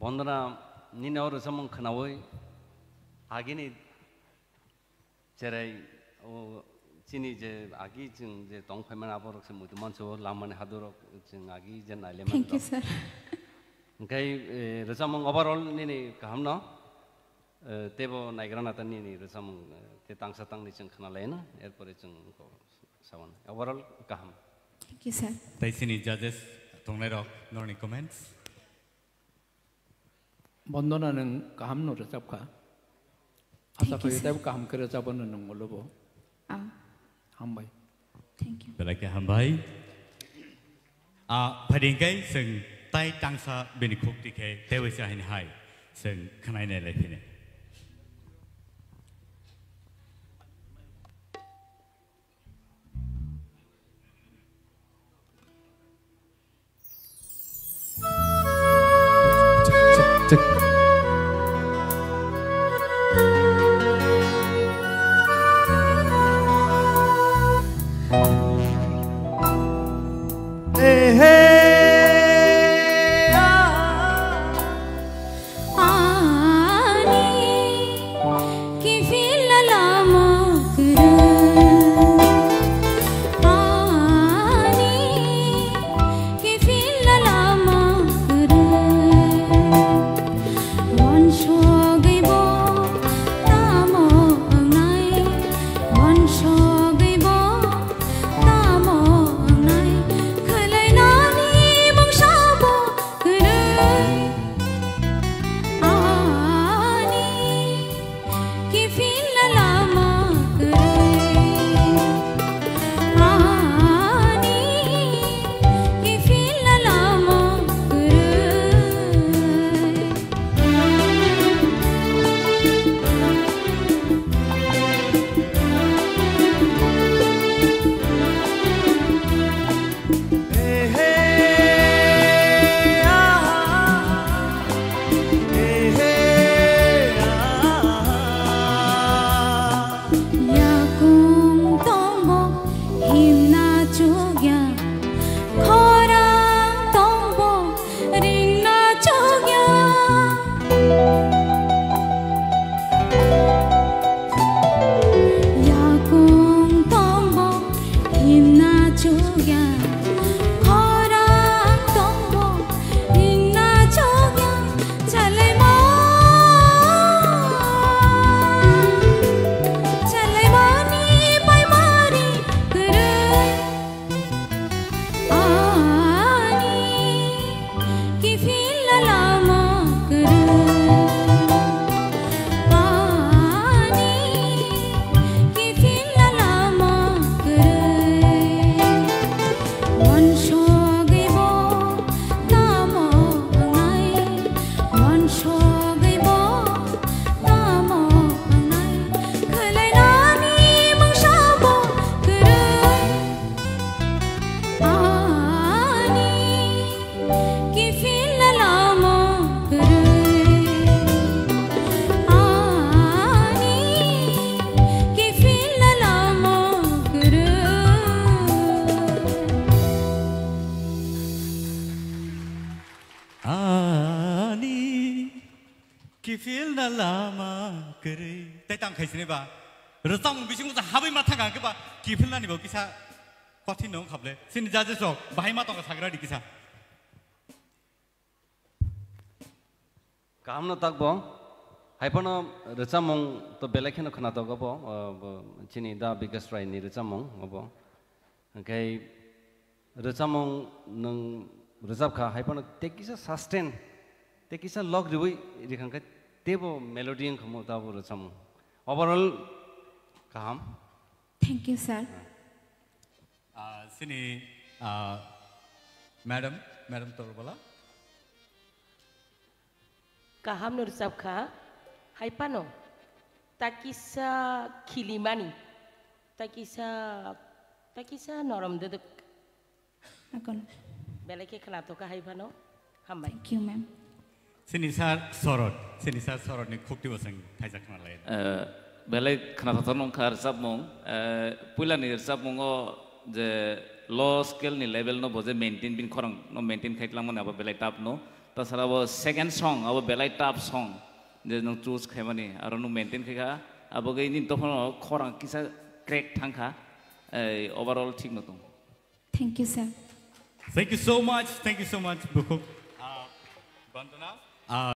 Bandhana nini aur samong khanawoi agini cerai o chini je agi jeng je tong phaiman aborok se mudu manso lamane hadorok jeng agi jen aileman. Thank you, sir. Kai resamong overall nini kahamno tebo naigrana tan nini resamong te tang satang ni jeng khanalaina erpore jeng ko sawan overall kaham. Thank you, sir. Taisini judges tonglero no comments. Bandhana는 kaham no resapka. Asa ko yete kaham kere sabon nung ngolobo. Hambai. Thank you. Belai ke hambai. Padingkai seng tai tangsa benikuk dike dewi sahin hai seng kanai ne lepine. Kifil na lama kere. Tay tang khaisne ba. Rosam bising sa habai matha ga ba. Kifil na ni bo kisa. Kwathi nong khable. Sin jaje sok bahai ma tong sagra di kisa. Kaham no tak bo. Haipono recamong to belakhen khana to go bo. Chini da biggest right ni recamong bo. Okay. Recamong nang resap kha haipono tekisa sustain. Tekisa log riwi rikhangka tebo melody ang khamo ta bo recamong. Overall kaham. Thank you, sir. Sini madam Torbala. Kaham nur sabka haipano takisa kilimani takisa norom deduk Akon. belake khanato ka haipano hambai. Thank you, ma'am. Sinisar sorot ni khukti wasang thaisak na lai. Belai khanato nong khar sabmong pula ni sabmong o je low scale ni level no boje maintain bin khorang no maintain khaitlang man aba belai tap no ta sara bo second song aba belai tap song je no choose khaimani aro no maintain khaika abo ge ni tokhono khorang kisa crack thangkha overall thik no tong. Thank you, sir. Thank you so much. Bukhuk. Bandhana.